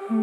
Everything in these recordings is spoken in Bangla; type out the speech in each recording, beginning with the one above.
আমি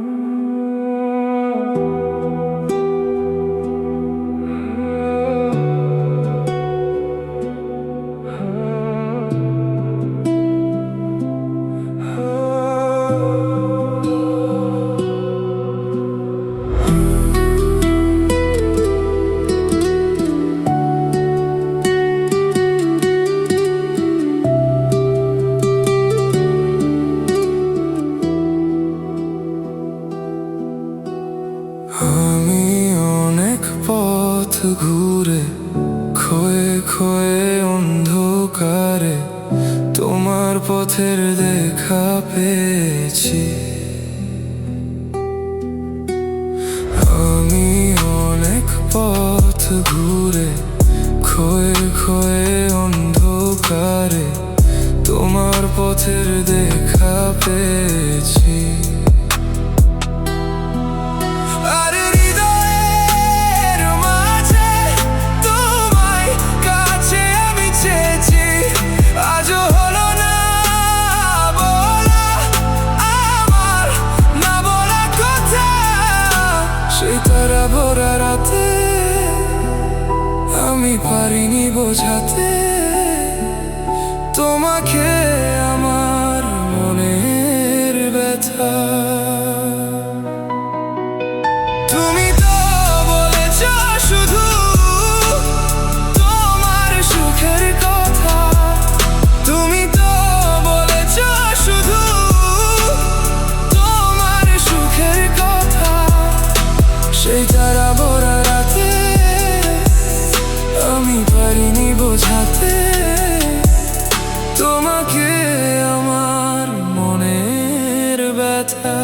অনেক পথ ঘুরে ক্ষয়ে ক্ষয়ে অন্ধকারে তোমার পথের দেখা পেয়েছি। আমি অনেক পথ ঘুরে ক্ষয়ে ক্ষয়ে অন্ধকারে তোমার পথের দেখা পেয়েছি। তারা ভরা রাতে আমি পারিনি বোঝাতে তোমাকে আমার মনের ব্যথা। তুমি তো বলেছ শুধু তোমার সুখের কথা, তুমি তো বলেছ শুধু তোমার সুখের কথা। সেই তারা ভরা রাতে আমি পারিনি বোঝাতে তোমাকে আমার মনের ব্যথা।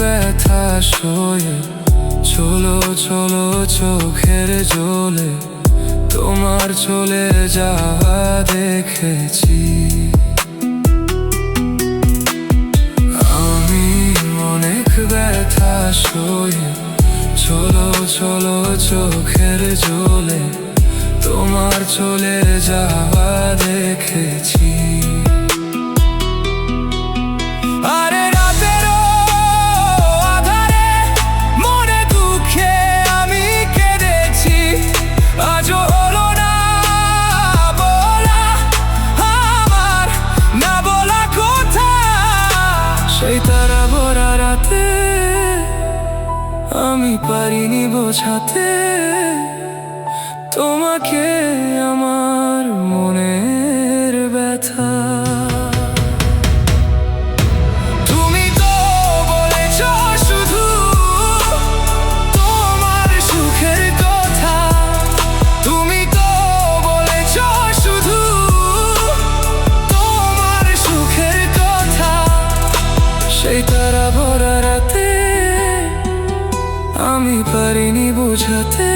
ব্যথা সয়ে চলো চলো চোখের জলে তোমার চলে যাওয়া দেখেছি। আমি অনেক ব্যথা সয়ে চলো চলো চোখের জলে তোমার চলে যাওয়া দেখেছি। সেই তারা ভরা রাতে আমি পারিনি বোঝাতে তোমাকে আমার মনের ব্যথা। তুমি তো বলেছ শুধু তোমার সুখের কথা, তুমি তো বলেছ শুধু তোমার সুখের কথা। সেই তারা ভরা রাতে আমি পারিনি বোঝাতে